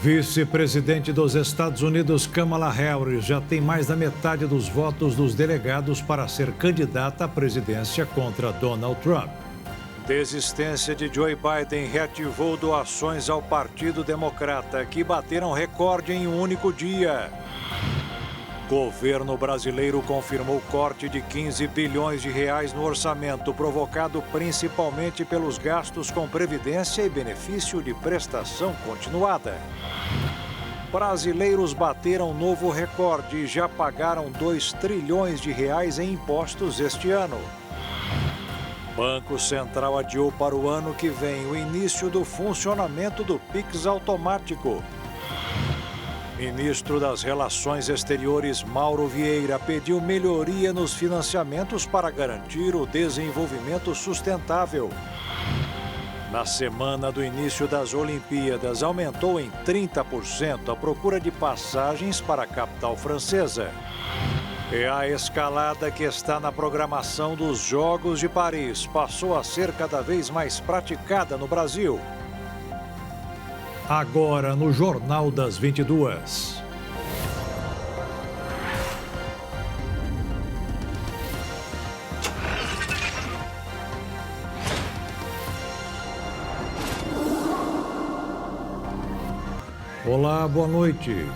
Vice-presidente dos Estados Unidos, Kamala Harris, já tem mais da metade dos votos dos delegados para ser candidata à presidência contra Donald Trump. Desistência de Joe Biden reativou doações ao Partido Democrata, que bateram recorde em um único dia. Governo brasileiro confirmou corte de 15 bilhões de reais no orçamento, provocado principalmente pelos gastos com previdência e benefício de prestação continuada. Brasileiros bateram novo recorde e já pagaram 2 trilhões de reais em impostos este ano. Banco Central adiou para o ano que vem o início do funcionamento do Pix automático. Ministro das Relações Exteriores, Mauro Vieira, pediu melhoria nos financiamentos para garantir o desenvolvimento sustentável. Na semana do início das Olimpíadas, aumentou em 30% a procura de passagens para a capital francesa. É a escalada que está na programação dos Jogos de Paris passou a ser cada vez mais praticada no Brasil. Agora no Jornal das 22. Olá, boa noite.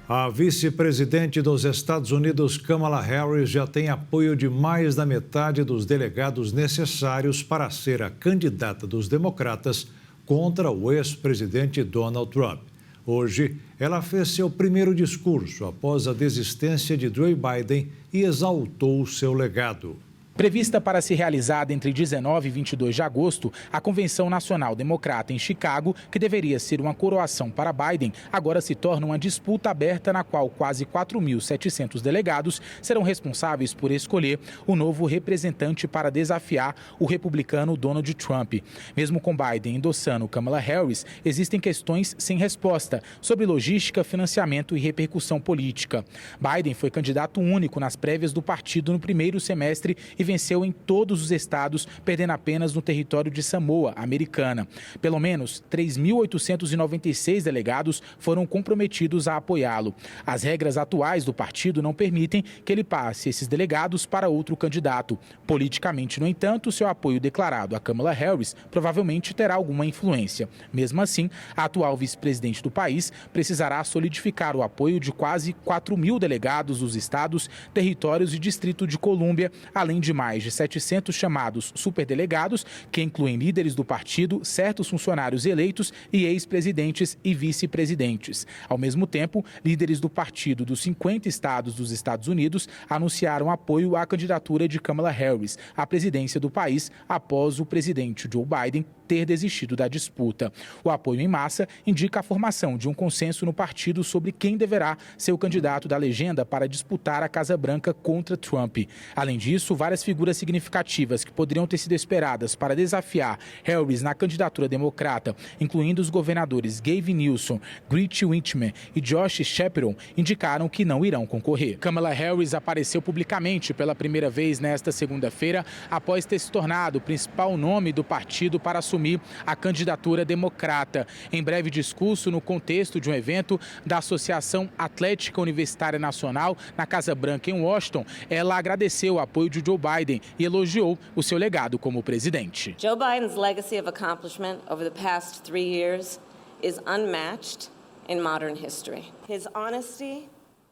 A vice-presidente dos Estados Unidos, Kamala Harris, já tem apoio de mais da metade dos delegados necessários para ser a candidata dos democratas contra o ex-presidente Donald Trump. Hoje, ela fez seu primeiro discurso após a desistência de Joe Biden e exaltou seu legado. Prevista para ser realizada entre 19 e 22 de agosto, a Convenção Nacional Democrata em Chicago, que deveria ser uma coroação para Biden, agora se torna uma disputa aberta na qual quase 4.700 delegados serão responsáveis por escolher o novo representante para desafiar o republicano Donald Trump. Mesmo com Biden endossando Kamala Harris, existem questões sem resposta sobre logística, financiamento e repercussão política. Biden foi candidato único nas prévias do partido no primeiro semestre e venceu em todos os estados, perdendo apenas no território de Samoa, americana. Pelo menos 3.896 delegados foram comprometidos a apoiá-lo. As regras atuais do partido não permitem que ele passe esses delegados para outro candidato. Politicamente, no entanto, seu apoio declarado a Kamala Harris provavelmente terá alguma influência. Mesmo assim, a atual vice-presidente do país precisará solidificar o apoio de quase 4.000 delegados dos estados, territórios e Distrito de Colômbia, além de mais de 700 chamados superdelegados, que incluem líderes do partido, certos funcionários eleitos e ex-presidentes e vice-presidentes. Ao mesmo tempo, líderes do partido dos 50 estados dos Estados Unidos anunciaram apoio à candidatura de Kamala Harris à presidência do país após o presidente Joe Biden ter desistido da disputa. O apoio em massa indica a formação de um consenso no partido sobre quem deverá ser o candidato da legenda para disputar a Casa Branca contra Trump. Além disso, várias figuras significativas que poderiam ter sido esperadas para desafiar Harris na candidatura democrata, incluindo os governadores Gavin Newsom, Gretchen Whitmer e Josh Shapiro, indicaram que não irão concorrer. Kamala Harris apareceu publicamente pela primeira vez nesta segunda-feira, após ter se tornado o principal nome do partido para assumir a candidatura democrata. Em breve discurso no contexto de um evento da Associação Atlética Universitária Nacional na Casa Branca em Washington, ela agradeceu o apoio de Joe Biden e elogiou o seu legado como presidente. Joe Biden's legacy of accomplishment over the past 3 years is unmatched in modern history. His honesty,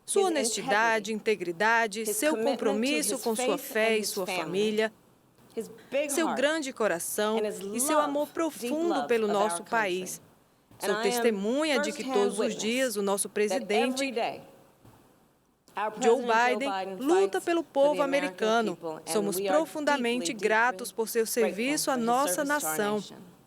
sua honestidade, integridade, seu compromisso com sua fé e sua família, seu grande coração e seu amor profundo pelo nosso país. Sou testemunha de que todos os dias o nosso presidente Joe Biden luta pelo povo americano. Somos profundamente gratos por seu serviço à nossa nação.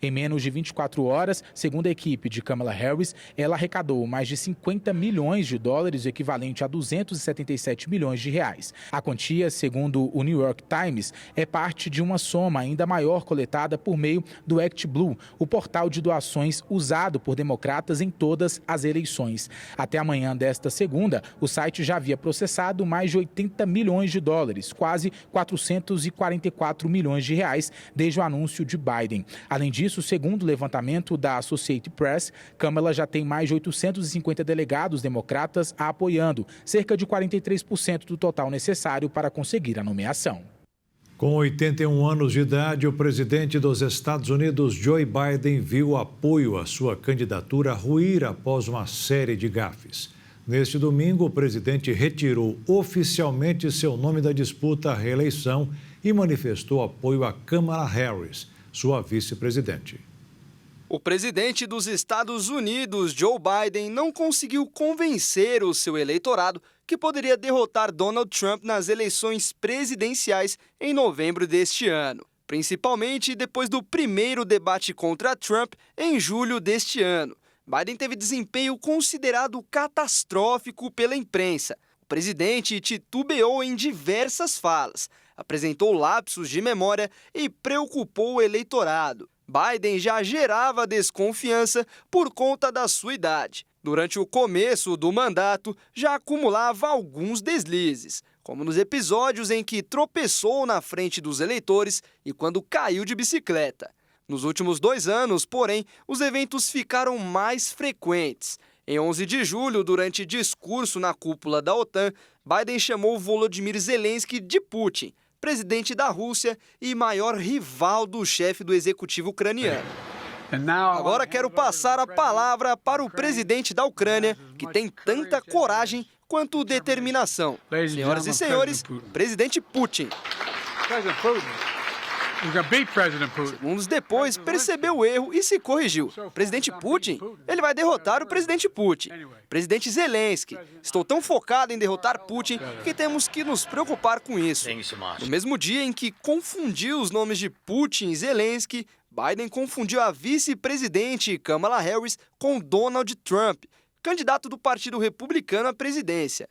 Em menos de 24 horas, segundo a equipe de Kamala Harris, ela arrecadou mais de 50 milhões de dólares, o equivalente a 277 milhões de reais. A quantia, segundo o New York Times, é parte de uma soma ainda maior coletada por meio do ActBlue, o portal de doações usado por democratas em todas as eleições. Até amanhã desta segunda, o site já havia processado mais de 80 milhões de dólares, quase 444 milhões de reais, desde o anúncio de Biden. Além disso, isso, segundo o levantamento da Associated Press, Kamala já tem mais de 850 delegados democratas a apoiando, cerca de 43% do total necessário para conseguir a nomeação. Com 81 anos de idade, o presidente dos Estados Unidos, Joe Biden, viu o apoio à sua candidatura ruir após uma série de gafes. Neste domingo, o presidente retirou oficialmente seu nome da disputa à reeleição e manifestou apoio a Kamala Harris, sua vice-presidente. O presidente dos Estados Unidos, Joe Biden, não conseguiu convencer o seu eleitorado que poderia derrotar Donald Trump nas eleições presidenciais em novembro deste ano, principalmente depois do primeiro debate contra Trump em julho deste ano. Biden teve desempenho considerado catastrófico pela imprensa. O presidente titubeou em diversas falas, apresentou lapsos de memória e preocupou o eleitorado. Biden já gerava desconfiança por conta da sua idade. Durante o começo do mandato, já acumulava alguns deslizes, como nos episódios em que tropeçou na frente dos eleitores e quando caiu de bicicleta. Nos últimos 2 anos, porém, os eventos ficaram mais frequentes. Em 11 de julho, durante discurso na cúpula da OTAN, Biden chamou Volodymyr Zelensky de Putin, presidente da Rússia e maior rival do chefe do executivo ucraniano. Agora quero passar a palavra para o presidente da Ucrânia, que tem tanta coragem quanto determinação. Senhoras e senhores, presidente Putin. Segundos depois, percebeu o erro e se corrigiu. Presidente Putin? Ele vai derrotar o presidente Putin. Presidente Zelensky. Estou tão focado em derrotar Putin que temos que nos preocupar com isso. No mesmo dia em que confundiu os nomes de Putin e Zelensky, Biden confundiu a vice-presidente Kamala Harris com Donald Trump, candidato do Partido Republicano à presidência.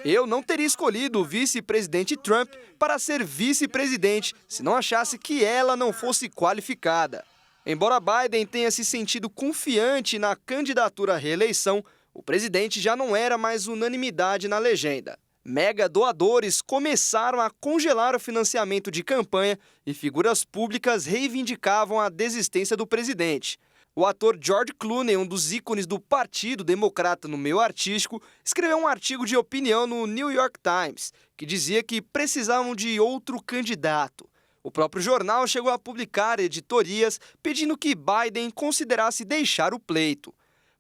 Eu não teria escolhido o vice-presidente Trump para ser vice-presidente se não achasse que ela não fosse qualificada. Embora Biden tenha se sentido confiante na candidatura à reeleição, o presidente já não era mais unanimidade na legenda. Mega doadores começaram a congelar o financiamento de campanha e figuras públicas reivindicavam a desistência do presidente. O ator George Clooney, um dos ícones do Partido Democrata no meio artístico, escreveu um artigo de opinião no New York Times, que dizia que precisavam de outro candidato. O próprio jornal chegou a publicar editorias pedindo que Biden considerasse deixar o pleito.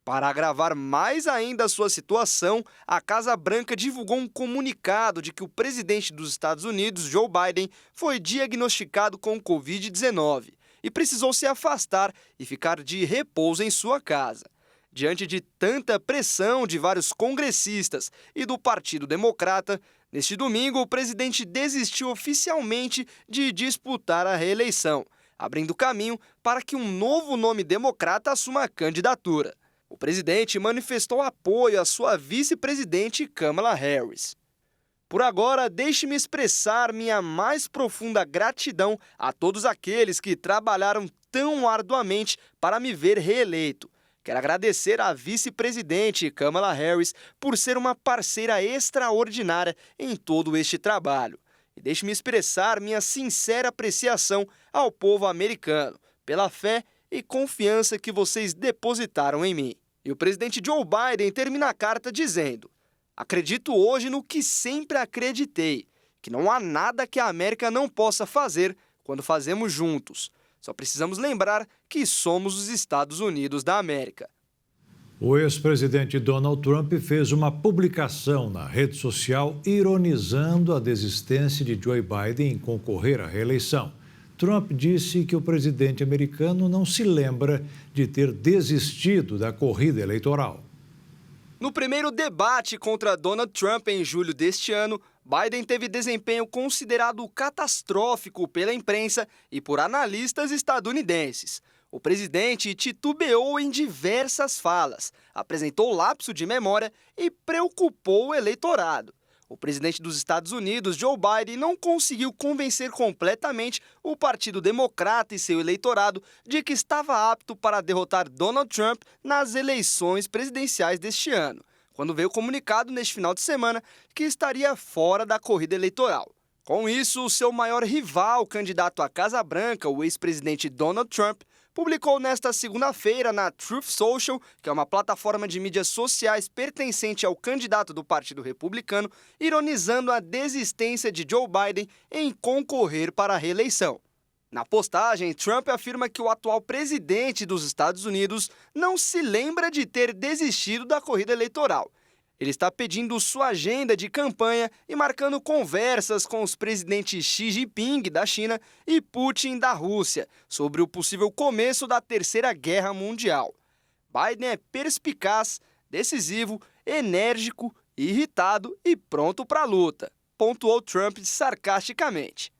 Para agravar mais ainda a sua situação, a Casa Branca divulgou um comunicado de que o presidente dos Estados Unidos, Joe Biden, foi diagnosticado com Covid-19 e precisou se afastar e ficar de repouso em sua casa. Diante de tanta pressão de vários congressistas e do Partido Democrata, neste domingo o presidente desistiu oficialmente de disputar a reeleição, abrindo caminho para que um novo nome democrata assuma a candidatura. O presidente manifestou apoio à sua vice-presidente Kamala Harris. Por agora, deixe-me expressar minha mais profunda gratidão a todos aqueles que trabalharam tão arduamente para me ver reeleito. Quero agradecer à vice-presidente Kamala Harris por ser uma parceira extraordinária em todo este trabalho. E deixe-me expressar minha sincera apreciação ao povo americano pela fé e confiança que vocês depositaram em mim. E o presidente Joe Biden termina a carta dizendo: acredito hoje no que sempre acreditei, que não há nada que a América não possa fazer quando fazemos juntos. Só precisamos lembrar que somos os Estados Unidos da América. O ex-presidente Donald Trump fez uma publicação na rede social ironizando a desistência de Joe Biden em concorrer à reeleição. Trump disse que o presidente americano não se lembra de ter desistido da corrida eleitoral. No primeiro debate contra Donald Trump em julho deste ano, Biden teve desempenho considerado catastrófico pela imprensa e por analistas estadunidenses. O presidente titubeou em diversas falas, apresentou lapso de memória e preocupou o eleitorado. O presidente dos Estados Unidos, Joe Biden, não conseguiu convencer completamente o Partido Democrata e seu eleitorado de que estava apto para derrotar Donald Trump nas eleições presidenciais deste ano, quando veio comunicado neste final de semana que estaria fora da corrida eleitoral. Com isso, o seu maior rival, candidato à Casa Branca, o ex-presidente Donald Trump, publicou nesta segunda-feira na Truth Social, que é uma plataforma de mídias sociais pertencente ao candidato do Partido Republicano, ironizando a desistência de Joe Biden em concorrer para a reeleição. Na postagem, Trump afirma que o atual presidente dos Estados Unidos não se lembra de ter desistido da corrida eleitoral. Ele está pedindo sua agenda de campanha e marcando conversas com os presidentes Xi Jinping, da China, e Putin, da Rússia, sobre o possível começo da Terceira Guerra Mundial. Biden é perspicaz, decisivo, enérgico, irritado e pronto para a luta, pontuou Trump sarcasticamente.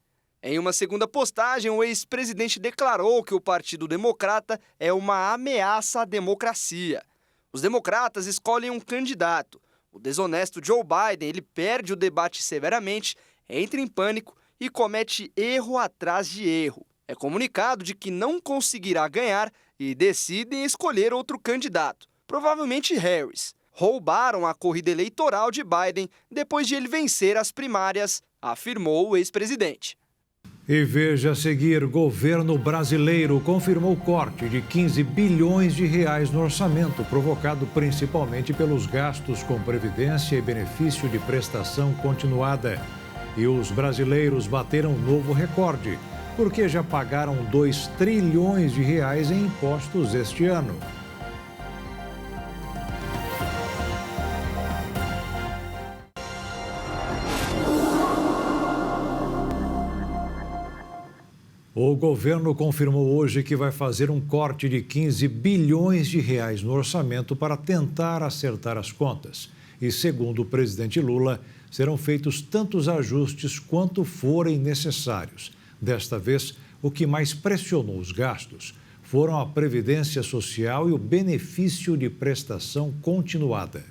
Em uma segunda postagem, o ex-presidente declarou que o Partido Democrata é uma ameaça à democracia. Os democratas escolhem um candidato. O desonesto Joe Biden, ele perde o debate severamente, entra em pânico e comete erro atrás de erro. É comunicado de que não conseguirá ganhar e decidem escolher outro candidato, provavelmente Harris. Roubaram a corrida eleitoral de Biden depois de ele vencer as primárias, afirmou o ex-presidente. E veja a seguir, governo brasileiro confirmou corte de 15 bilhões de reais no orçamento, provocado principalmente pelos gastos com previdência e benefício de prestação continuada. E os brasileiros bateram um novo recorde, porque já pagaram 2 trilhões de reais em impostos este ano. O governo confirmou hoje que vai fazer um corte de 15 bilhões de reais no orçamento para tentar acertar as contas. E, segundo o presidente Lula, serão feitos tantos ajustes quanto forem necessários. Desta vez, o que mais pressionou os gastos foram a Previdência Social e o benefício de prestação continuada.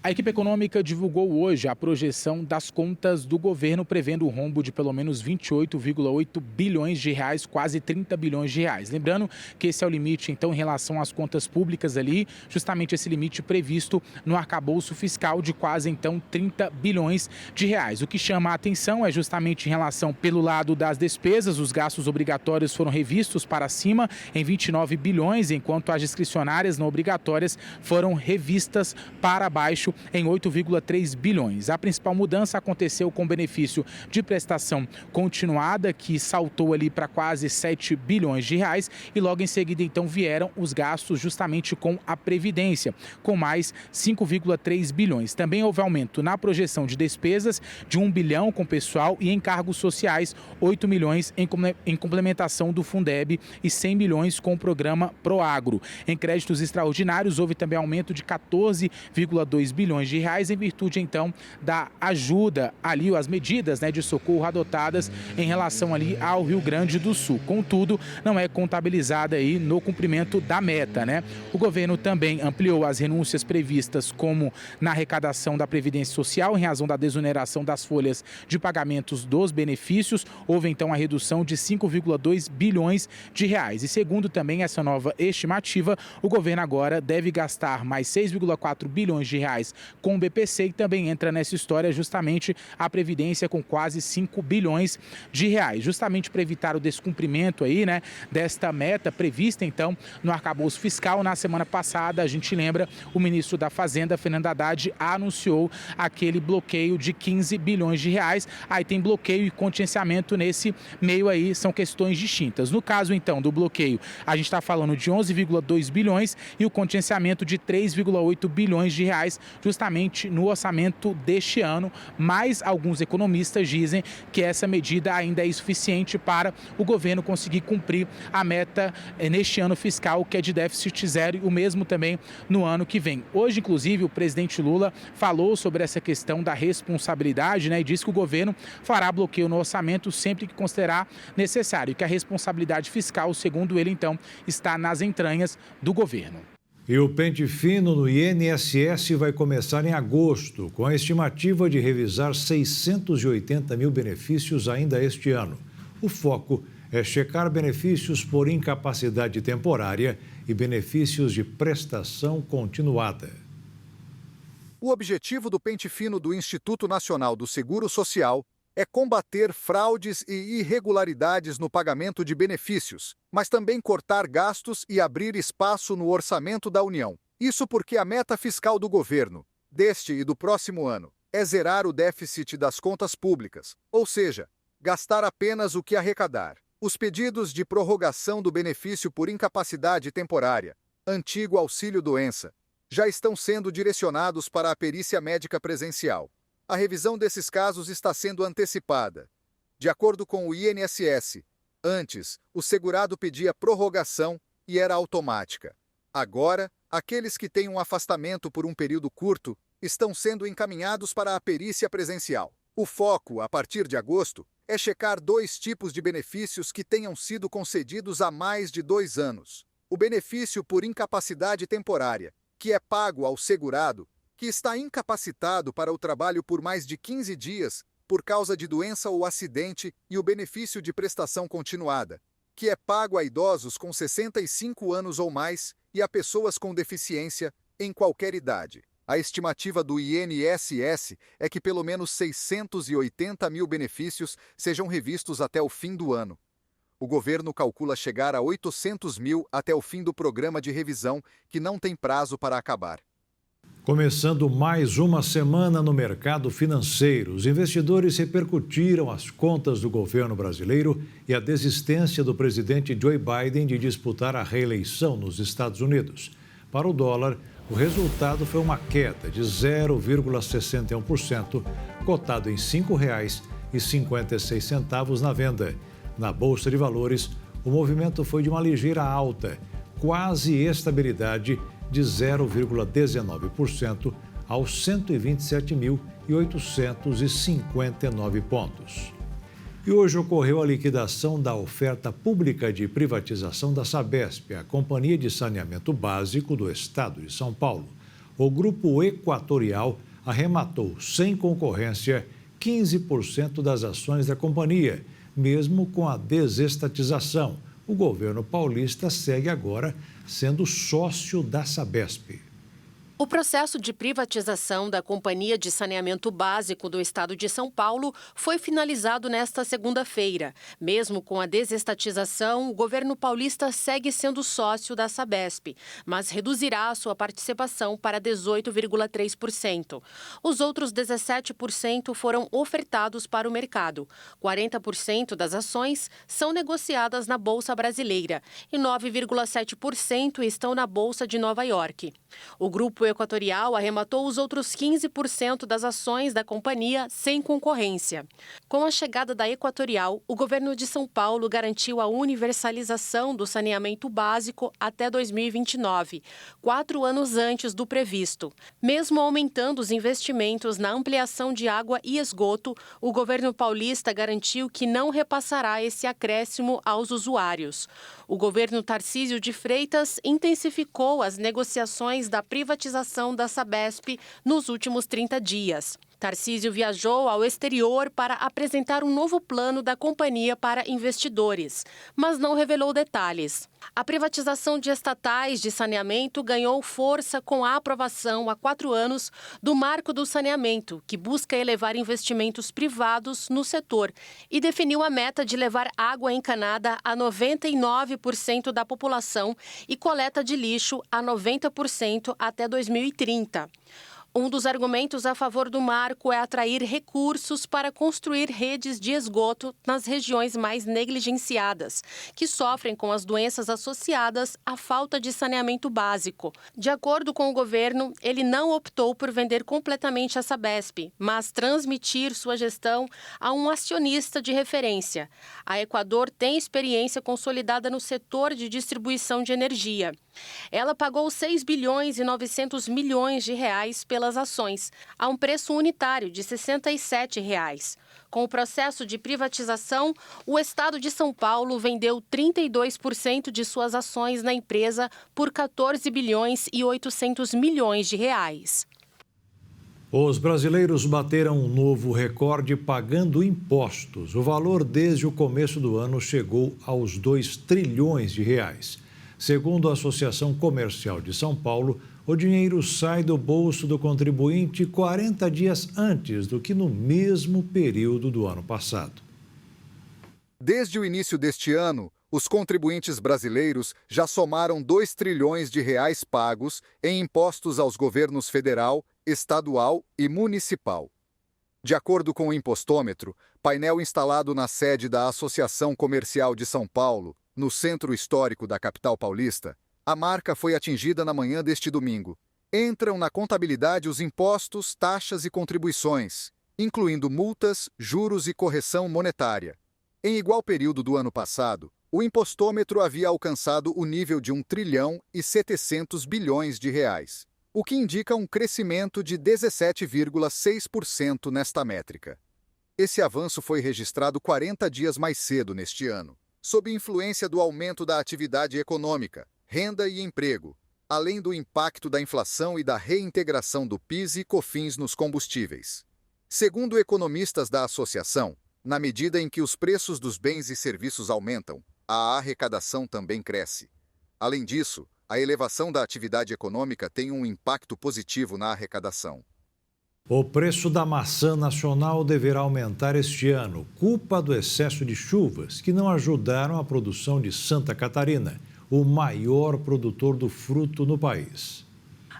A equipe econômica divulgou hoje a projeção das contas do governo, prevendo um rombo de pelo menos 28,8 bilhões de reais, quase 30 bilhões de reais. Lembrando que esse é o limite, então, em relação às contas públicas ali, justamente esse limite previsto no arcabouço fiscal de quase, então, 30 bilhões de reais. O que chama a atenção é justamente em relação pelo lado das despesas, os gastos obrigatórios foram revistos para cima em 29 bilhões, enquanto as discricionárias não obrigatórias foram revistas para baixo em 8,3 bilhões. A principal mudança aconteceu com o benefício de prestação continuada, que saltou ali para quase 7 bilhões de reais, e logo em seguida então vieram os gastos justamente com a Previdência, com mais 5,3 bilhões. Também houve aumento na projeção de despesas de 1 bilhão com pessoal e encargos sociais, 8 milhões em complementação do Fundeb e 100 milhões com o programa Proagro. Em créditos extraordinários houve também aumento de 14,2 bilhões de reais em virtude, então, da ajuda ali, as medidas, né, de socorro adotadas em relação ali ao Rio Grande do Sul. Contudo, não é contabilizada aí no cumprimento da meta, né? O governo também ampliou as renúncias previstas, como na arrecadação da Previdência Social, em razão da desoneração das folhas de pagamentos dos benefícios. Houve, então, a redução de 5,2 bilhões de reais. E segundo também essa nova estimativa, o governo agora deve gastar mais 6,4 bilhões de reais com o BPC, e também entra nessa história justamente a Previdência com quase 5 bilhões de reais, justamente para evitar o descumprimento aí, né, desta meta prevista então no arcabouço fiscal. Na semana passada, a gente lembra, o ministro da Fazenda, Fernando Haddad, anunciou aquele bloqueio de 15 bilhões de reais. Aí tem bloqueio e contingenciamento nesse meio aí, são questões distintas. No caso então do bloqueio, a gente está falando de 11,2 bilhões e o contingenciamento de 3,8 bilhões de reais, justamente no orçamento deste ano, mas alguns economistas dizem que essa medida ainda é insuficiente para o governo conseguir cumprir a meta neste ano fiscal, que é de déficit zero, e o mesmo também no ano que vem. Hoje, inclusive, o presidente Lula falou sobre essa questão da responsabilidade, né, e disse que o governo fará bloqueio no orçamento sempre que considerar necessário, que a responsabilidade fiscal, segundo ele, então, está nas entranhas do governo. E o pente fino no INSS vai começar em agosto, com a estimativa de revisar 680 mil benefícios ainda este ano. O foco é checar benefícios por incapacidade temporária e benefícios de prestação continuada. O objetivo do pente fino do Instituto Nacional do Seguro Social é combater fraudes e irregularidades no pagamento de benefícios, mas também cortar gastos e abrir espaço no orçamento da União. Isso porque a meta fiscal do governo, deste e do próximo ano, é zerar o déficit das contas públicas, ou seja, gastar apenas o que arrecadar. Os pedidos de prorrogação do benefício por incapacidade temporária, antigo auxílio-doença, já estão sendo direcionados para a perícia médica presencial. A revisão desses casos está sendo antecipada. De acordo com o INSS, antes, o segurado pedia prorrogação e era automática. Agora, aqueles que têm um afastamento por um período curto estão sendo encaminhados para a perícia presencial. O foco, a partir de agosto, é checar 2 tipos de benefícios que tenham sido concedidos há mais de 2 anos. O benefício por incapacidade temporária, que é pago ao segurado, que está incapacitado para o trabalho por mais de 15 dias por causa de doença ou acidente, e o benefício de prestação continuada, que é pago a idosos com 65 anos ou mais e a pessoas com deficiência em qualquer idade. A estimativa do INSS é que pelo menos 680 mil benefícios sejam revistos até o fim do ano. O governo calcula chegar a 800 mil até o fim do programa de revisão, que não tem prazo para acabar. Começando mais uma semana no mercado financeiro, os investidores repercutiram as contas do governo brasileiro e a desistência do presidente Joe Biden de disputar a reeleição nos Estados Unidos. Para o dólar, o resultado foi uma queda de 0,61%, cotado em R$ 5,56 na venda. Na Bolsa de Valores, o movimento foi de uma ligeira alta, quase estabilidade de 0,19% aos 127.859 pontos. E hoje ocorreu a liquidação da oferta pública de privatização da Sabesp, a Companhia de Saneamento Básico do Estado de São Paulo. O Grupo Equatorial arrematou, sem concorrência, 15% das ações da companhia. Mesmo com a desestatização, o governo paulista segue agora sendo sócio da Sabesp. O processo de privatização da Companhia de Saneamento Básico do Estado de São Paulo foi finalizado nesta segunda-feira. Mesmo com a desestatização, o governo paulista segue sendo sócio da Sabesp, mas reduzirá a sua participação para 18,3%. Os outros 17% foram ofertados para o mercado. 40% das ações são negociadas na Bolsa Brasileira e 9,7% estão na Bolsa de Nova York. O Grupo Equatorial arrematou os outros 15% das ações da companhia sem concorrência. Com a chegada da Equatorial, o governo de São Paulo garantiu a universalização do saneamento básico até 2029, 4 anos antes do previsto. Mesmo aumentando os investimentos na ampliação de água e esgoto, o governo paulista garantiu que não repassará esse acréscimo aos usuários. O governo Tarcísio de Freitas intensificou as negociações da privatização da Sabesp nos últimos 30 dias. Tarcísio viajou ao exterior para apresentar um novo plano da companhia para investidores, mas não revelou detalhes. A privatização de estatais de saneamento ganhou força com a aprovação há 4 anos do Marco do Saneamento, que busca elevar investimentos privados no setor e definiu a meta de levar água encanada a 99% da população e coleta de lixo a 90% até 2030. Um dos argumentos a favor do marco é atrair recursos para construir redes de esgoto nas regiões mais negligenciadas, que sofrem com as doenças associadas à falta de saneamento básico. De acordo com o governo, ele não optou por vender completamente a Sabesp, mas transmitir sua gestão a um acionista de referência. A Equador tem experiência consolidada no setor de distribuição de energia. Ela pagou 6 bilhões e 900 milhões de reais pelas ações, a um preço unitário de R$ 67. Com o processo de privatização, o Estado de São Paulo vendeu 32% de suas ações na empresa por 14 bilhões e 800 milhões de reais. Os brasileiros bateram um novo recorde pagando impostos. O valor desde o começo do ano chegou aos 2 trilhões de reais. Segundo a Associação Comercial de São Paulo, o dinheiro sai do bolso do contribuinte 40 dias antes do que no mesmo período do ano passado. Desde o início deste ano, os contribuintes brasileiros já somaram 2 trilhões de reais pagos em impostos aos governos federal, estadual e municipal. De acordo com o Impostômetro, painel instalado na sede da Associação Comercial de São Paulo, no centro histórico da capital paulista, a marca foi atingida na manhã deste domingo. Entram na contabilidade os impostos, taxas e contribuições, incluindo multas, juros e correção monetária. Em igual período do ano passado, o impostômetro havia alcançado o nível de 1 trilhão e 700 bilhões de reais, o que indica um crescimento de 17,6% nesta métrica. Esse avanço foi registrado 40 dias mais cedo neste ano, sob influência do aumento da atividade econômica, renda e emprego, além do impacto da inflação e da reintegração do PIS e COFINS nos combustíveis. Segundo economistas da associação, na medida em que os preços dos bens e serviços aumentam, a arrecadação também cresce. Além disso, a elevação da atividade econômica tem um impacto positivo na arrecadação. O preço da maçã nacional deverá aumentar este ano, culpa do excesso de chuvas que não ajudaram a produção de Santa Catarina, o maior produtor do fruto no país.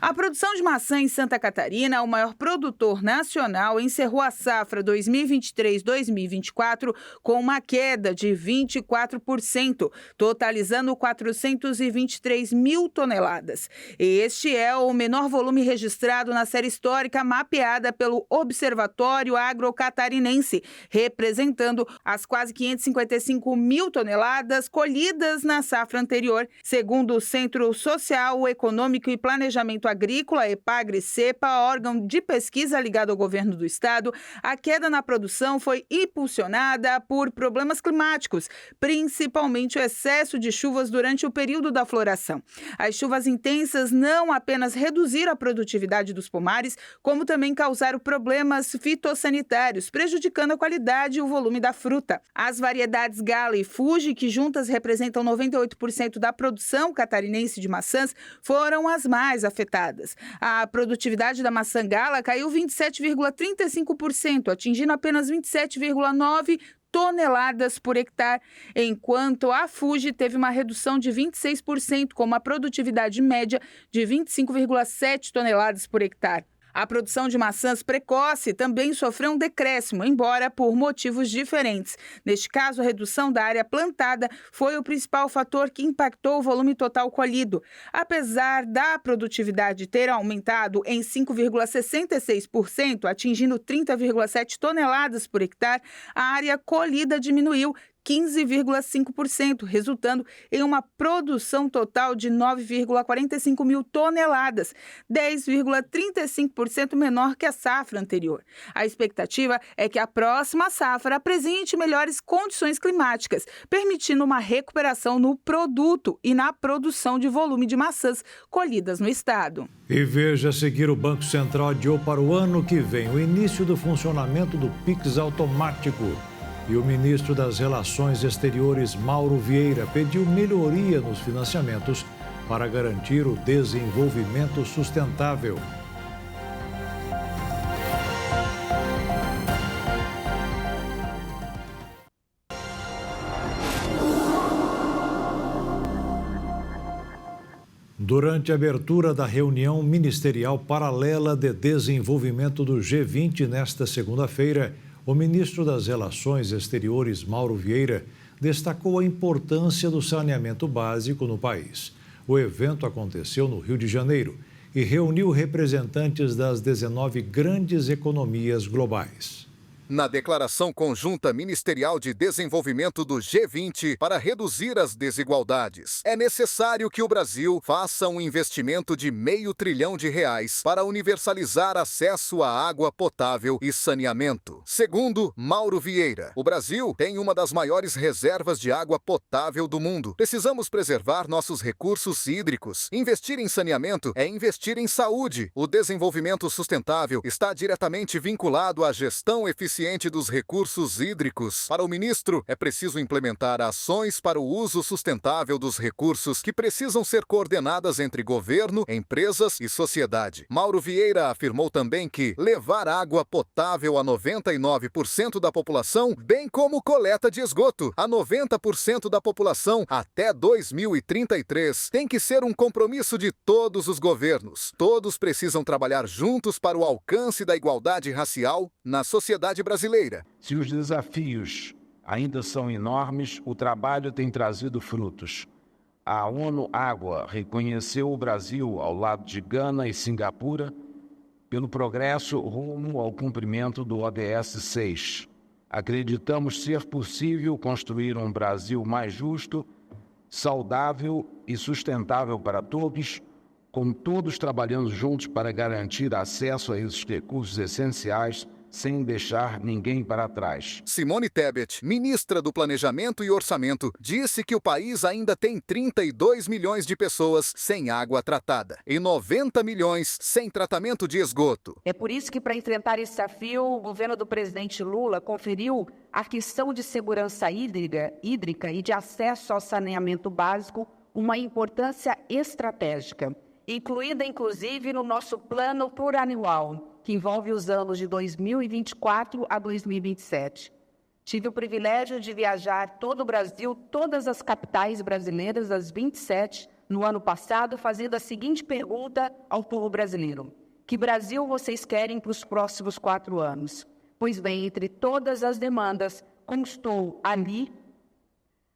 A produção de maçã em Santa Catarina, o maior produtor nacional, encerrou a safra 2023-2024 com uma queda de 24%, totalizando 423 mil toneladas. Este é o menor volume registrado na série histórica mapeada pelo Observatório Agrocatarinense, representando as quase 555 mil toneladas colhidas na safra anterior, segundo o Centro Social, Econômico e Planejamento Agrícola, EPAGRE-CEPA, órgão de pesquisa ligado ao governo do estado. A queda na produção foi impulsionada por problemas climáticos, principalmente o excesso de chuvas durante o período da floração. As chuvas intensas não apenas reduziram a produtividade dos pomares, como também causaram problemas fitossanitários, prejudicando a qualidade e o volume da fruta. As variedades Gala e Fuji, que juntas representam 98% da produção catarinense de maçãs, foram as mais afetadas. A produtividade da maçã Gala caiu 27,35%, atingindo apenas 27,9 toneladas por hectare, enquanto a Fuji teve uma redução de 26%, com uma produtividade média de 25,7 toneladas por hectare. A produção de maçãs precoce também sofreu um decréscimo, embora por motivos diferentes. Neste caso, a redução da área plantada foi o principal fator que impactou o volume total colhido. Apesar da produtividade ter aumentado em 5,66%, atingindo 30,7 toneladas por hectare, a área colhida diminuiu 15,5%, resultando em uma produção total de 9,45 mil toneladas, 10,35% menor que a safra anterior. A expectativa é que a próxima safra apresente melhores condições climáticas, permitindo uma recuperação no produto e na produção de volume de maçãs colhidas no estado. E veja a seguir: o Banco Central adiou para o ano que vem o início do funcionamento do Pix automático. E o ministro das Relações Exteriores, Mauro Vieira, pediu melhoria nos financiamentos para garantir o desenvolvimento sustentável. Durante a abertura da reunião ministerial paralela de desenvolvimento do G20 nesta segunda-feira, o ministro das Relações Exteriores, Mauro Vieira, destacou a importância do saneamento básico no país. O evento aconteceu no Rio de Janeiro e reuniu representantes das 19 grandes economias globais. Na declaração conjunta ministerial de desenvolvimento do G20 para reduzir as desigualdades, é necessário que o Brasil faça um investimento de R$500 bilhão para universalizar acesso à água potável e saneamento. Segundo Mauro Vieira, o Brasil tem uma das maiores reservas de água potável do mundo. Precisamos preservar nossos recursos hídricos. Investir em saneamento é investir em saúde. O desenvolvimento sustentável está diretamente vinculado à gestão eficiente eficiente dos recursos hídricos. Para o ministro, é preciso implementar ações para o uso sustentável dos recursos que precisam ser coordenadas entre governo, empresas e sociedade. Mauro Vieira afirmou também que levar água potável a 99% da população, bem como coleta de esgoto a 90% da população até 2033, tem que ser um compromisso de todos os governos. Todos precisam trabalhar juntos para o alcance da igualdade racial na sociedade brasileira. Se os desafios ainda são enormes, o trabalho tem trazido frutos. A ONU Água reconheceu o Brasil, ao lado de Gana e Singapura, pelo progresso rumo ao cumprimento do ODS 6. Acreditamos ser possível construir um Brasil mais justo, saudável e sustentável para todos, com todos trabalhando juntos para garantir acesso a esses recursos essenciais, sem deixar ninguém para trás. Simone Tebet, ministra do Planejamento e Orçamento, disse que o país ainda tem 32 milhões de pessoas sem água tratada e 90 milhões sem tratamento de esgoto. É por isso que, para enfrentar esse desafio, o governo do presidente Lula conferiu à questão de segurança hídrica e de acesso ao saneamento básico uma importância estratégica, incluída, inclusive, no nosso plano plurianual, que envolve os anos de 2024 a 2027. Tive o privilégio de viajar todo o Brasil, todas as capitais brasileiras, as 27, no ano passado, fazendo a seguinte pergunta ao povo brasileiro: que Brasil vocês querem para os próximos 4 anos? Pois bem, entre todas as demandas, constou ali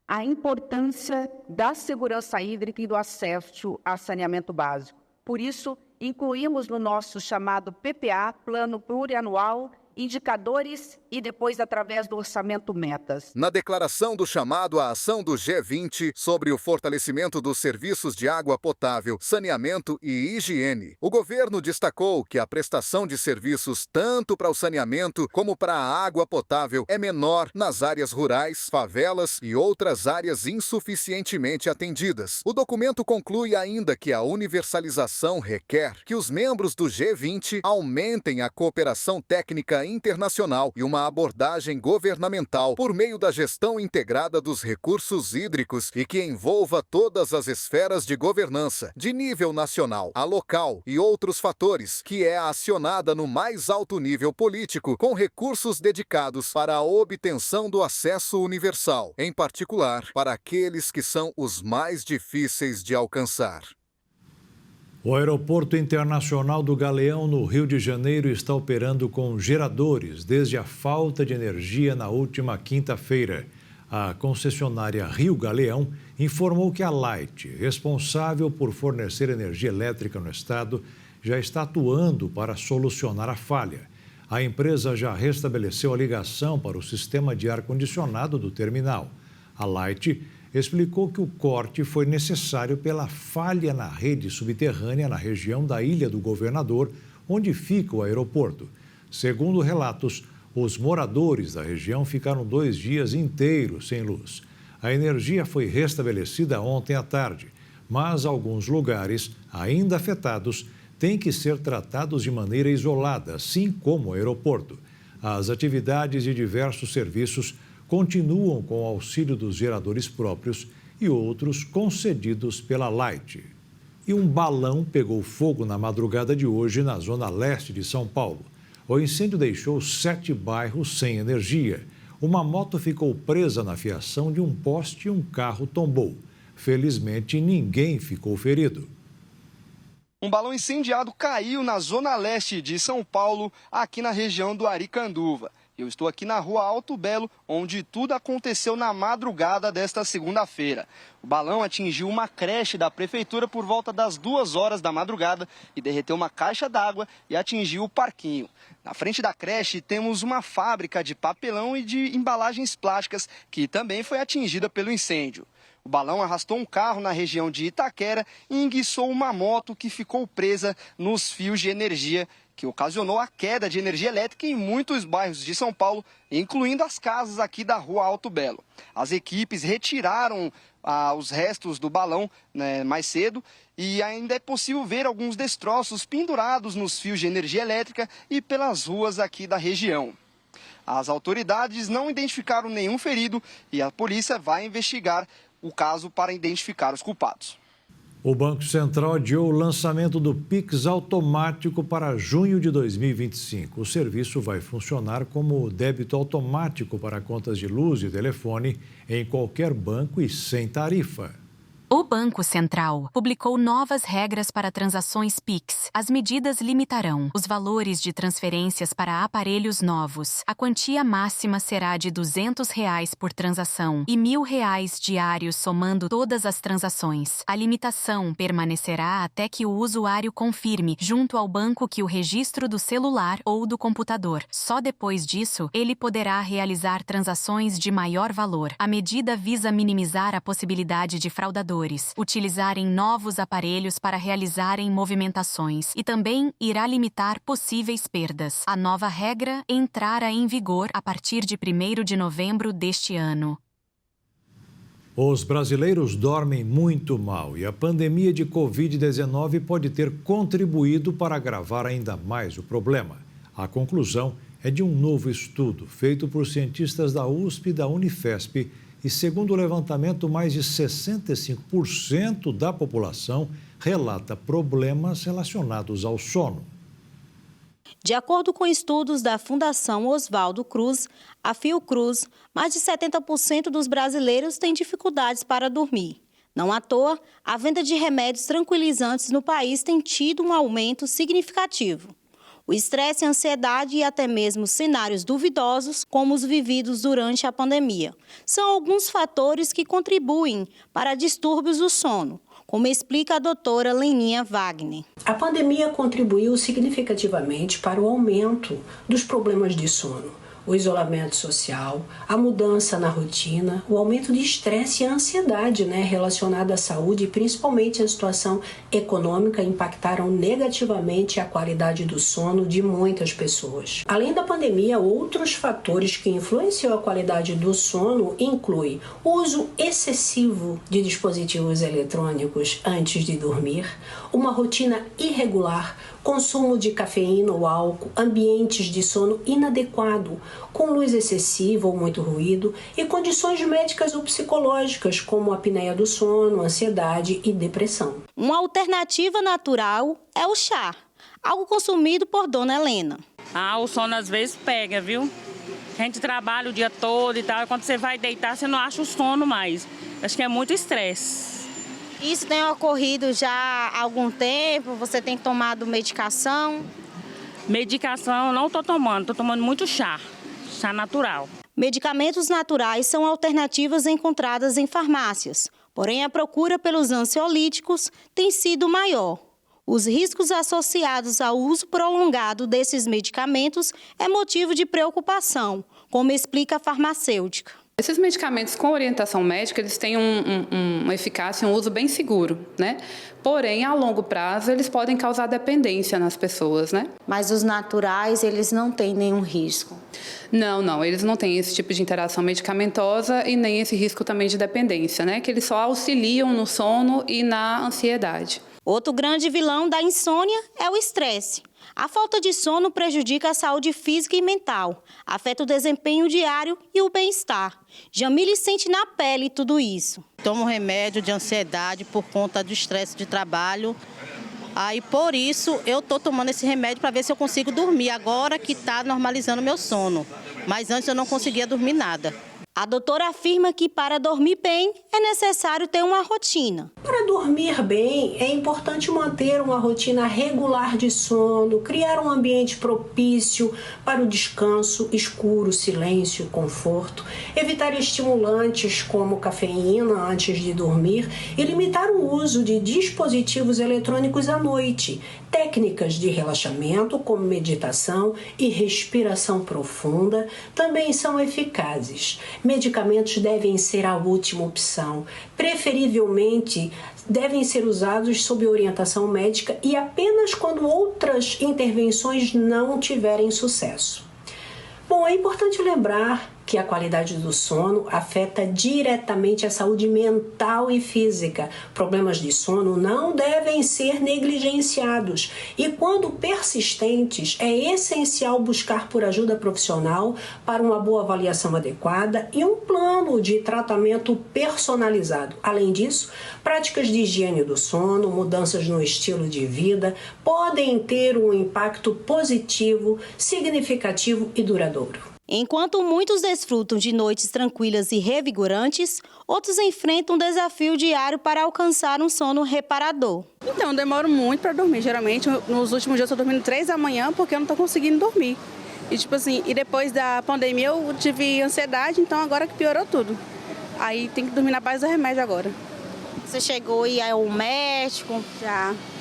a importância da segurança hídrica e do acesso a saneamento básico. Por isso, incluímos no nosso chamado PPA, Plano Plurianual, indicadores e depois, através do orçamento, metas. Na declaração do chamado à ação do G20 sobre o fortalecimento dos serviços de água potável, saneamento e higiene, o governo destacou que a prestação de serviços tanto para o saneamento como para a água potável é menor nas áreas rurais, favelas e outras áreas insuficientemente atendidas. O documento conclui ainda que a universalização requer que os membros do G20 aumentem a cooperação técnica internacional e uma abordagem governamental por meio da gestão integrada dos recursos hídricos e que envolva todas as esferas de governança, de nível nacional a local e outros fatores, que é acionada no mais alto nível político, com recursos dedicados para a obtenção do acesso universal, em particular para aqueles que são os mais difíceis de alcançar. O Aeroporto Internacional do Galeão, no Rio de Janeiro, está operando com geradores desde a falta de energia na última quinta-feira. A concessionária Rio Galeão informou que a Light, responsável por fornecer energia elétrica no estado, já está atuando para solucionar a falha. A empresa já restabeleceu a ligação para o sistema de ar-condicionado do terminal. A Light explicou que o corte foi necessário pela falha na rede subterrânea na região da Ilha do Governador, onde fica o aeroporto. Segundo relatos, os moradores da região ficaram 2 dias inteiros sem luz. A energia foi restabelecida ontem à tarde, mas alguns lugares, ainda afetados, têm que ser tratados de maneira isolada, assim como o aeroporto. As atividades de diversos serviços continuam com o auxílio dos geradores próprios e outros concedidos pela Light. E um balão pegou fogo na madrugada de hoje na zona leste de São Paulo. O incêndio deixou 7 bairros sem energia. Uma moto ficou presa na fiação de um poste e um carro tombou. Felizmente, ninguém ficou ferido. Um balão incendiado caiu na zona leste de São Paulo, aqui na região do Aricanduva. Eu estou aqui na rua Alto Belo, onde tudo aconteceu na madrugada desta segunda-feira. O balão atingiu uma creche da prefeitura por volta das 2 horas da madrugada e derreteu uma caixa d'água e atingiu o parquinho. Na frente da creche temos uma fábrica de papelão e de embalagens plásticas que também foi atingida pelo incêndio. O balão arrastou um carro na região de Itaquera e enguiçou uma moto que ficou presa nos fios de energia, que ocasionou a queda de energia elétrica em muitos bairros de São Paulo, incluindo as casas aqui da rua Alto Belo. As equipes retiraram os restos do balão mais cedo e ainda é possível ver alguns destroços pendurados nos fios de energia elétrica e pelas ruas aqui da região. As autoridades não identificaram nenhum ferido e a polícia vai investigar o caso para identificar os culpados. O Banco Central adiou o lançamento do Pix automático para junho de 2025. O serviço vai funcionar como débito automático para contas de luz e telefone em qualquer banco e sem tarifa. O Banco Central publicou novas regras para transações Pix. As medidas limitarão os valores de transferências para aparelhos novos. A quantia máxima será de R$ 200 por transação e R$ 1.000 diários somando todas as transações. A limitação permanecerá até que o usuário confirme junto ao banco que o registro do celular ou do computador. Só depois disso, ele poderá realizar transações de maior valor. A medida visa minimizar a possibilidade de fraudadores utilizarem novos aparelhos para realizarem movimentações e também irá limitar possíveis perdas. A nova regra entrará em vigor a partir de 1º de novembro deste ano. Os brasileiros dormem muito mal e a pandemia de Covid-19 pode ter contribuído para agravar ainda mais o problema. A conclusão é de um novo estudo feito por cientistas da USP e da Unifesp. E, segundo o levantamento, mais de 65% da população relata problemas relacionados ao sono. De acordo com estudos da Fundação Oswaldo Cruz, a Fiocruz, mais de 70% dos brasileiros têm dificuldades para dormir. Não à toa, a venda de remédios tranquilizantes no país tem tido um aumento significativo. O estresse, a ansiedade e até mesmo cenários duvidosos, como os vividos durante a pandemia, são alguns fatores que contribuem para distúrbios do sono, como explica a doutora Leninha Wagner. A pandemia contribuiu significativamente para o aumento dos problemas de sono. O isolamento social, a mudança na rotina, o aumento de estresse e a ansiedade relacionada à saúde e principalmente a situação econômica impactaram negativamente a qualidade do sono de muitas pessoas. Além da pandemia, outros fatores que influenciam a qualidade do sono incluem o uso excessivo de dispositivos eletrônicos antes de dormir, uma rotina irregular, consumo de cafeína ou álcool, ambientes de sono inadequado, com luz excessiva ou muito ruído e condições médicas ou psicológicas como apneia do sono, ansiedade e depressão. Uma alternativa natural é o chá, algo consumido por Dona Helena. O sono às vezes pega, viu? A gente trabalha o dia todo e tal, e quando você vai deitar você não acha o sono mais. Acho que é muito estresse. Isso tem ocorrido já há algum tempo? Você tem tomado medicação? Medicação eu não estou tomando muito chá natural. Medicamentos naturais são alternativas encontradas em farmácias, porém a procura pelos ansiolíticos tem sido maior. Os riscos associados ao uso prolongado desses medicamentos é motivo de preocupação, como explica a farmacêutica. Esses medicamentos com orientação médica, eles têm uma eficácia, um uso bem seguro, né? Porém, a longo prazo, eles podem causar dependência nas pessoas, né? Mas os naturais, eles não têm nenhum risco? Não, eles não têm esse tipo de interação medicamentosa e nem esse risco também de dependência, né? Que eles só auxiliam no sono e na ansiedade. Outro grande vilão da insônia é o estresse. A falta de sono prejudica a saúde física e mental, afeta o desempenho diário e o bem-estar. Jamile sente na pele tudo isso. Tomo remédio de ansiedade por conta do estresse de trabalho. Aí, por isso, eu estou tomando esse remédio para ver se eu consigo dormir, agora que está normalizando meu sono. Mas antes eu não conseguia dormir nada. A doutora afirma que para dormir bem é necessário ter uma rotina. Para dormir bem, é importante manter uma rotina regular de sono, criar um ambiente propício para o descanso, escuro, silêncio e conforto, evitar estimulantes como cafeína antes de dormir e limitar o uso de dispositivos eletrônicos à noite. Técnicas de relaxamento, como meditação e respiração profunda, também são eficazes. Medicamentos devem ser a última opção. Preferivelmente, devem ser usados sob orientação médica e apenas quando outras intervenções não tiverem sucesso. Bom, é importante lembrar que a qualidade do sono afeta diretamente a saúde mental e física. Problemas de sono não devem ser negligenciados e, quando persistentes, é essencial buscar por ajuda profissional para uma boa avaliação adequada e um plano de tratamento personalizado. Além disso, práticas de higiene do sono, mudanças no estilo de vida podem ter um impacto positivo, significativo e duradouro. Enquanto muitos desfrutam de noites tranquilas e revigorantes, outros enfrentam um desafio diário para alcançar um sono reparador. Então, eu demoro muito para dormir. Geralmente, nos últimos dias eu estou dormindo 3 da manhã porque eu não estou conseguindo dormir. E depois da pandemia eu tive ansiedade, então agora que piorou tudo. Aí tem que dormir na base do remédio agora. Você chegou a ir ao médico?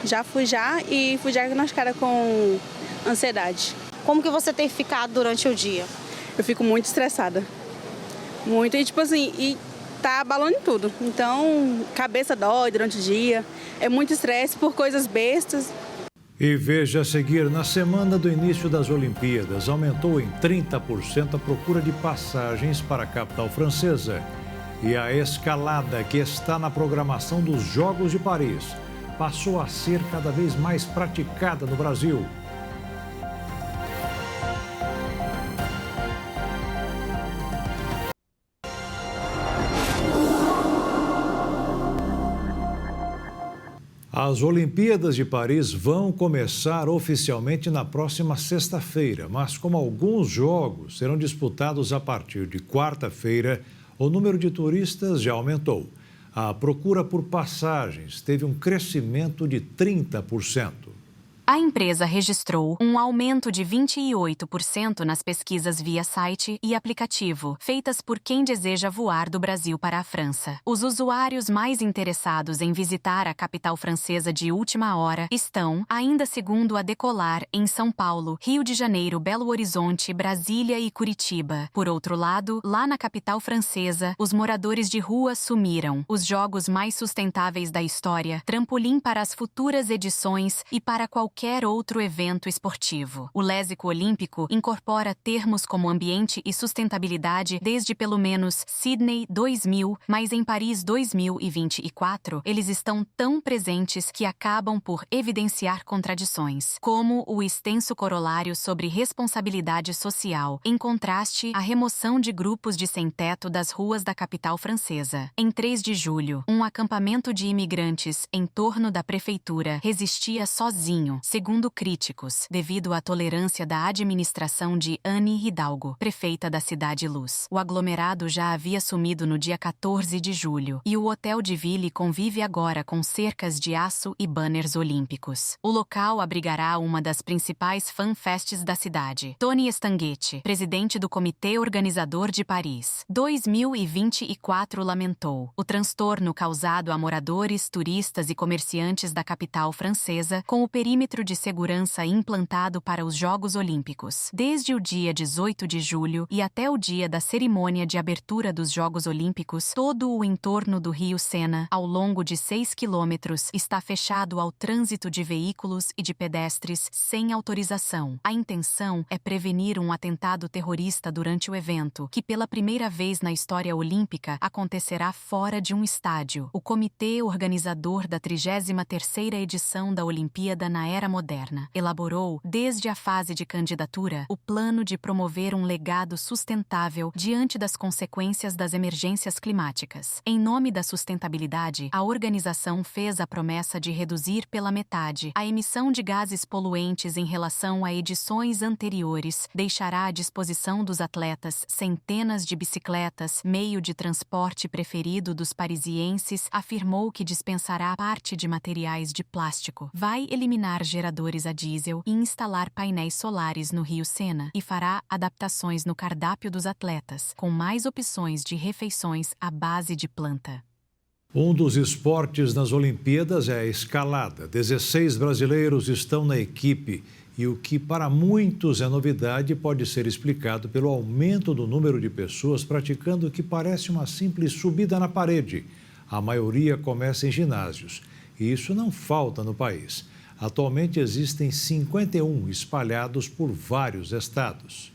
Já fui e fui diagnosticada com ansiedade. Como que você tem ficado durante o dia? Eu fico muito estressada. Muito. E tá abalando em tudo. Então, cabeça dói durante o dia. É muito estresse por coisas bestas. E veja a seguir, na semana do início das Olimpíadas, aumentou em 30% a procura de passagens para a capital francesa. E a escalada que está na programação dos Jogos de Paris passou a ser cada vez mais praticada no Brasil. As Olimpíadas de Paris vão começar oficialmente na próxima sexta-feira, mas como alguns jogos serão disputados a partir de quarta-feira, o número de turistas já aumentou. A procura por passagens teve um crescimento de 30%. A empresa registrou um aumento de 28% nas pesquisas via site e aplicativo, feitas por quem deseja voar do Brasil para a França. Os usuários mais interessados em visitar a capital francesa de última hora estão, ainda segundo a Decolar, em São Paulo, Rio de Janeiro, Belo Horizonte, Brasília e Curitiba. Por outro lado, lá na capital francesa, os moradores de rua sumiram. Os jogos mais sustentáveis da história, trampolim para as futuras edições e para qualquer outro evento esportivo. O lésico olímpico incorpora termos como ambiente e sustentabilidade desde pelo menos Sydney 2000, mas em Paris 2024 eles estão tão presentes que acabam por evidenciar contradições, como o extenso corolário sobre responsabilidade social, em contraste à remoção de grupos de sem-teto das ruas da capital francesa. Em 3 de julho, um acampamento de imigrantes em torno da prefeitura resistia sozinho, segundo críticos, devido à tolerância da administração de Anne Hidalgo, prefeita da Cidade Luz. O aglomerado já havia sumido no dia 14 de julho e o Hotel de Ville convive agora com cercas de aço e banners olímpicos. O local abrigará uma das principais fanfests da cidade. Tony Estanguet, presidente do Comitê Organizador de Paris, 2024 lamentou o transtorno causado a moradores, turistas e comerciantes da capital francesa com o perímetro de segurança implantado para os Jogos Olímpicos. Desde o dia 18 de julho e até o dia da cerimônia de abertura dos Jogos Olímpicos, todo o entorno do Rio Sena, ao longo de 6 quilômetros, está fechado ao trânsito de veículos e de pedestres sem autorização. A intenção é prevenir um atentado terrorista durante o evento, que pela primeira vez na história olímpica acontecerá fora de um estádio. O comitê organizador da 33ª edição da Olimpíada na Era Moderna elaborou, desde a fase de candidatura, o plano de promover um legado sustentável diante das consequências das emergências climáticas. Em nome da sustentabilidade, a organização fez a promessa de reduzir pela metade a emissão de gases poluentes em relação a edições anteriores, deixará à disposição dos atletas centenas de bicicletas, meio de transporte preferido dos parisienses, afirmou que dispensará parte de materiais de plástico, vai eliminar geradores a diesel e instalar painéis solares no Rio Sena e fará adaptações no cardápio dos atletas, com mais opções de refeições à base de planta. Um dos esportes nas Olimpíadas é a escalada. 16 brasileiros estão na equipe e o que para muitos é novidade pode ser explicado pelo aumento do número de pessoas praticando o que parece uma simples subida na parede. A maioria começa em ginásios e isso não falta no país. Atualmente existem 51 espalhados por vários estados.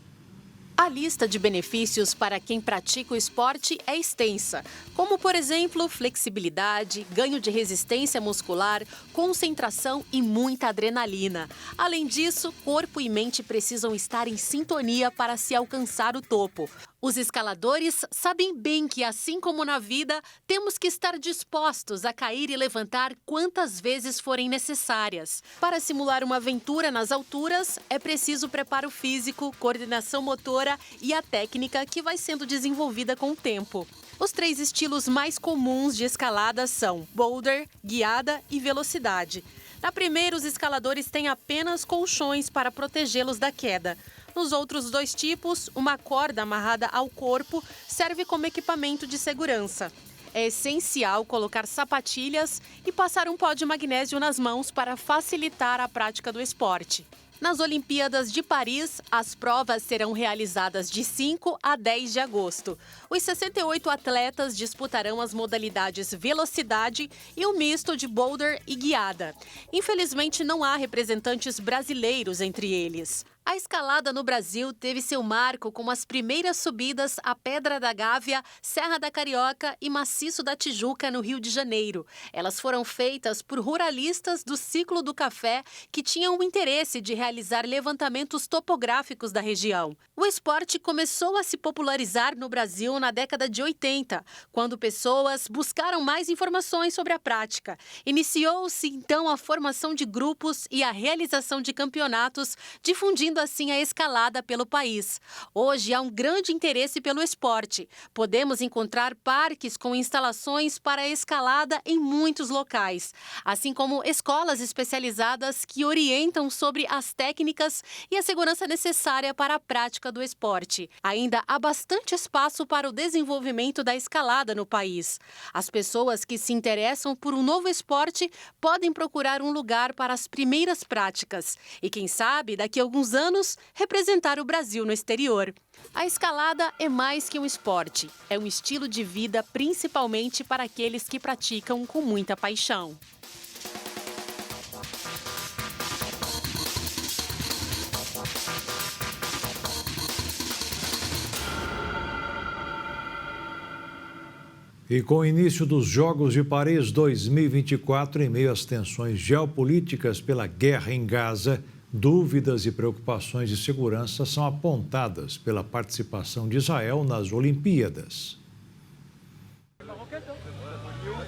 A lista de benefícios para quem pratica o esporte é extensa, como, por exemplo, flexibilidade, ganho de resistência muscular, concentração e muita adrenalina. Além disso, corpo e mente precisam estar em sintonia para se alcançar o topo. Os escaladores sabem bem que, assim como na vida, temos que estar dispostos a cair e levantar quantas vezes forem necessárias. Para simular uma aventura nas alturas, é preciso preparo físico, coordenação motora e a técnica que vai sendo desenvolvida com o tempo. Os 3 estilos mais comuns de escalada são boulder, guiada e velocidade. Na primeira, os escaladores têm apenas colchões para protegê-los da queda. Nos outros 2 tipos, uma corda amarrada ao corpo serve como equipamento de segurança. É essencial colocar sapatilhas e passar um pó de magnésio nas mãos para facilitar a prática do esporte. Nas Olimpíadas de Paris, as provas serão realizadas de 5 a 10 de agosto. Os 68 atletas disputarão as modalidades velocidade e o misto de boulder e guiada. Infelizmente, não há representantes brasileiros entre eles. A escalada no Brasil teve seu marco com as primeiras subidas à Pedra da Gávea, Serra da Carioca e Maciço da Tijuca, no Rio de Janeiro. Elas foram feitas por ruralistas do Ciclo do Café que tinham o interesse de realizar levantamentos topográficos da região. O esporte começou a se popularizar no Brasil na década de 80, quando pessoas buscaram mais informações sobre a prática. Iniciou-se então a formação de grupos e a realização de campeonatos, difundindo assim a escalada pelo país. Hoje há um grande interesse pelo esporte. Podemos encontrar parques com instalações para a escalada em muitos locais, assim como escolas especializadas que orientam sobre as técnicas e a segurança necessária para a prática do esporte. Ainda há bastante espaço para o desenvolvimento da escalada no país. As pessoas que se interessam por um novo esporte podem procurar um lugar para as primeiras práticas e, quem sabe, daqui a alguns anos, representar o Brasil no exterior. A escalada é mais que um esporte, é um estilo de vida, principalmente para aqueles que praticam com muita paixão. E com o início dos Jogos de Paris 2024, em meio às tensões geopolíticas pela guerra em Gaza, dúvidas e preocupações de segurança são apontadas pela participação de Israel nas Olimpíadas.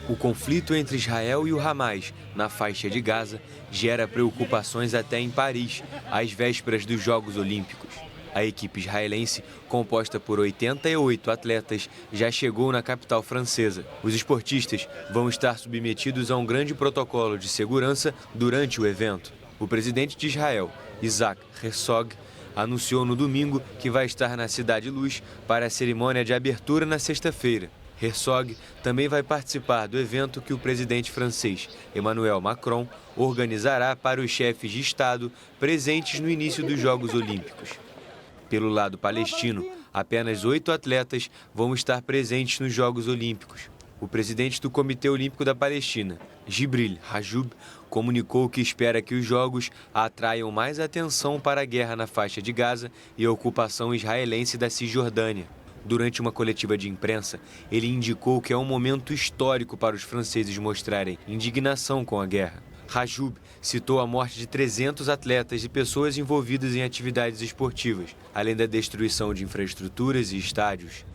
O conflito entre Israel e o Hamas na faixa de Gaza gera preocupações até em Paris, às vésperas dos Jogos Olímpicos. A equipe israelense, composta por 88 atletas, já chegou na capital francesa. Os esportistas vão estar submetidos a um grande protocolo de segurança durante o evento. O presidente de Israel, Isaac Herzog, anunciou no domingo que vai estar na Cidade Luz para a cerimônia de abertura na sexta-feira. Herzog também vai participar do evento que o presidente francês, Emmanuel Macron, organizará para os chefes de Estado presentes no início dos Jogos Olímpicos. Pelo lado palestino, apenas 8 atletas vão estar presentes nos Jogos Olímpicos. O presidente do Comitê Olímpico da Palestina, Jibril Rajoub, comunicou que espera que os Jogos atraiam mais atenção para a guerra na faixa de Gaza e a ocupação israelense da Cisjordânia. Durante uma coletiva de imprensa, ele indicou que é um momento histórico para os franceses mostrarem indignação com a guerra. Rajoub citou a morte de 300 atletas e pessoas envolvidas em atividades esportivas, além da destruição de infraestruturas e estádios.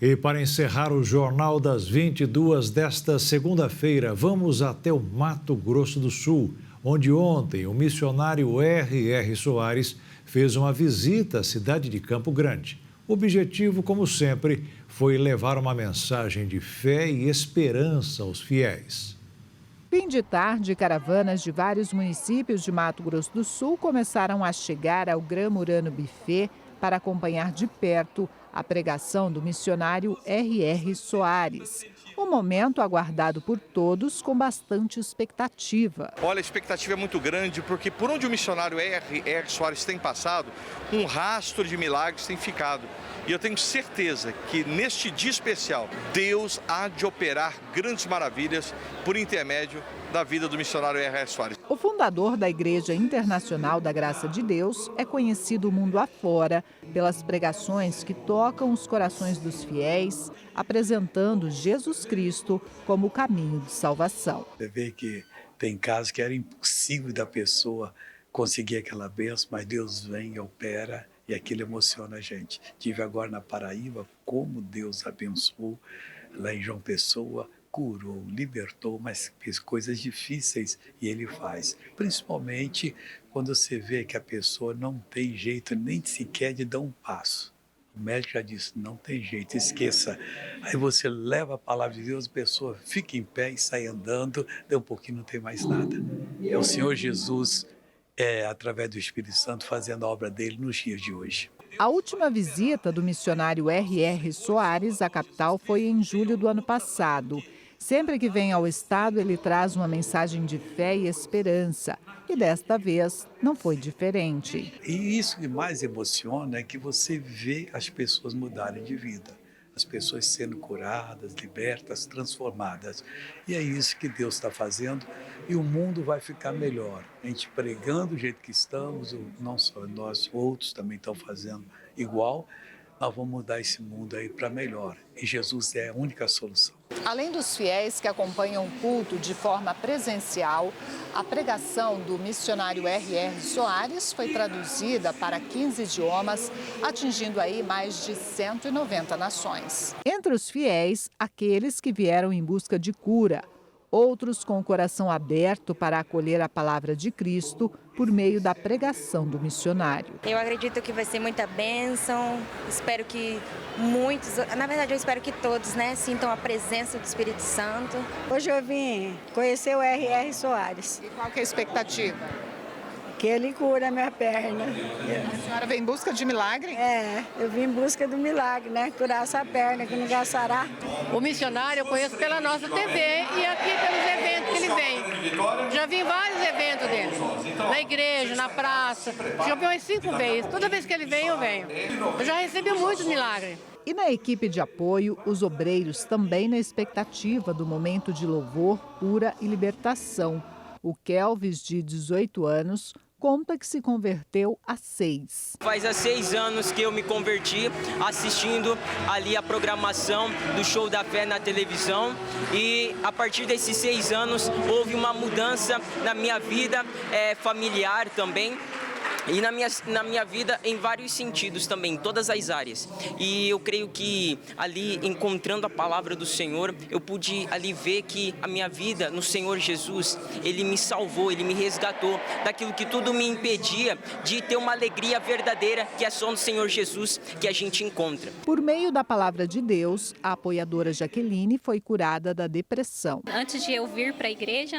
E para encerrar o Jornal das 22 desta segunda-feira, vamos até o Mato Grosso do Sul, onde ontem o missionário R.R. Soares fez uma visita à cidade de Campo Grande. O objetivo, como sempre, foi levar uma mensagem de fé e esperança aos fiéis. Fim de tarde, caravanas de vários municípios de Mato Grosso do Sul começaram a chegar ao Gramurano Buffet para acompanhar de perto a pregação do missionário R.R. Soares. Um momento aguardado por todos com bastante expectativa. Olha, a expectativa é muito grande, porque por onde o missionário R.R. Soares tem passado, um rastro de milagres tem ficado. E eu tenho certeza que neste dia especial, Deus há de operar grandes maravilhas por intermédio da vida do missionário R.R. Soares. O fundador da Igreja Internacional da Graça de Deus é conhecido mundo afora pelas pregações que tocam os corações dos fiéis, apresentando Jesus Cristo como o caminho de salvação. Você vê que tem casos que era impossível da pessoa conseguir aquela bênção, mas Deus vem e opera e aquilo emociona a gente. Tive agora na Paraíba como Deus abençoou lá em João Pessoa, curou, libertou, mas fez coisas difíceis e ele faz. Principalmente quando você vê que a pessoa não tem jeito nem sequer de dar um passo. O médico já disse, não tem jeito, esqueça. Aí você leva a palavra de Deus, a pessoa fica em pé e sai andando, daí um pouquinho não tem mais nada. É o Senhor Jesus, através do Espírito Santo, fazendo a obra dele nos dias de hoje. A última visita do missionário R.R. Soares à capital foi em julho do ano passado. Sempre que vem ao estado, ele traz uma mensagem de fé e esperança. E desta vez não foi diferente. E isso que mais emociona é que você vê as pessoas mudarem de vida. As pessoas sendo curadas, libertas, transformadas. E é isso que Deus está fazendo e o mundo vai ficar melhor. A gente pregando do jeito que estamos, não só nós, outros também estão fazendo igual. Nós vamos mudar esse mundo aí para melhor. E Jesus é a única solução. Além dos fiéis que acompanham o culto de forma presencial, a pregação do missionário R.R. Soares foi traduzida para 15 idiomas, atingindo aí mais de 190 nações. Entre os fiéis, aqueles que vieram em busca de cura, outros com o coração aberto para acolher a palavra de Cristo por meio da pregação do missionário. Eu acredito que vai ser muita bênção, espero que muitos, na verdade eu espero que todos, sintam a presença do Espírito Santo. Hoje eu vim conhecer o R.R. Soares. E qual que é a expectativa? Que ele cura a minha perna. A senhora vem em busca de milagre? Eu vim em busca do milagre, Curar essa perna que não gastará. O missionário eu conheço pela nossa TV e aqui pelos eventos que ele vem. Já vi vários eventos dele. Na igreja, na praça. Já vi umas 5 vezes. Toda vez que ele vem, eu venho. Eu já recebi muitos milagres. E na equipe de apoio, os obreiros também na expectativa do momento de louvor, cura e libertação. O Kelvis, de 18 anos, conta que se converteu há 6. Faz há 6 anos que eu me converti assistindo ali a programação do Show da Fé na televisão e a partir desses 6 anos houve uma mudança na minha vida familiar também. E na minha vida em vários sentidos também, em todas as áreas. E eu creio que ali, encontrando a palavra do Senhor, eu pude ali ver que a minha vida no Senhor Jesus, Ele me salvou, Ele me resgatou daquilo que tudo me impedia de ter uma alegria verdadeira, que é só no Senhor Jesus que a gente encontra. Por meio da palavra de Deus, a apoiadora Jaqueline foi curada da depressão. Antes de eu vir para a igreja,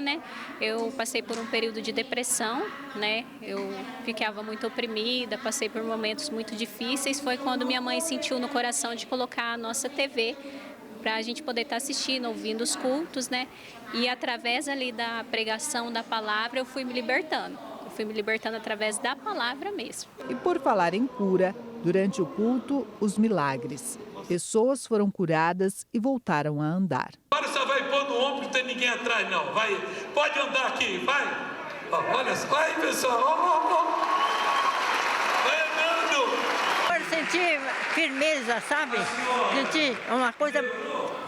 eu passei por um período de depressão, eu ficava muito oprimida, passei por momentos muito difíceis. Foi quando minha mãe sentiu no coração de colocar a nossa TV para a gente poder estar assistindo, ouvindo os cultos, E através ali da pregação da palavra eu fui me libertando. Eu fui me libertando através da palavra mesmo. E por falar em cura, durante o culto, os milagres. Pessoas foram curadas e voltaram a andar. Agora só vai pôr no ombro, não tem ninguém atrás não. Vai, pode andar aqui, vai. Olha só, aí pessoal, vai andando. Eu senti firmeza, sabe? Senti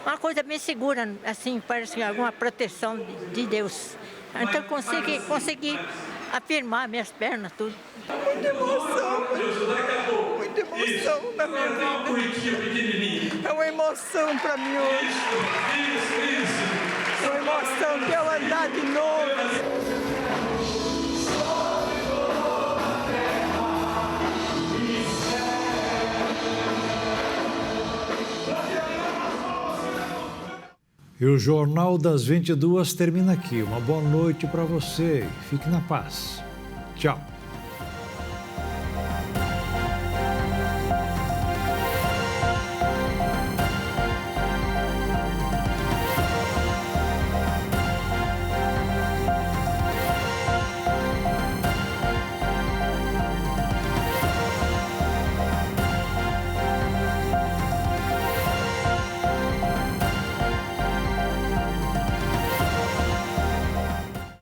uma coisa bem segura, assim, parece alguma proteção de Deus. Então consegui afirmar minhas pernas, tudo. Muita emoção na minha vida. É uma emoção para mim hoje. É uma emoção de eu andar de novo. E o Jornal das 22 termina aqui. Uma boa noite para você. Fique na paz. Tchau.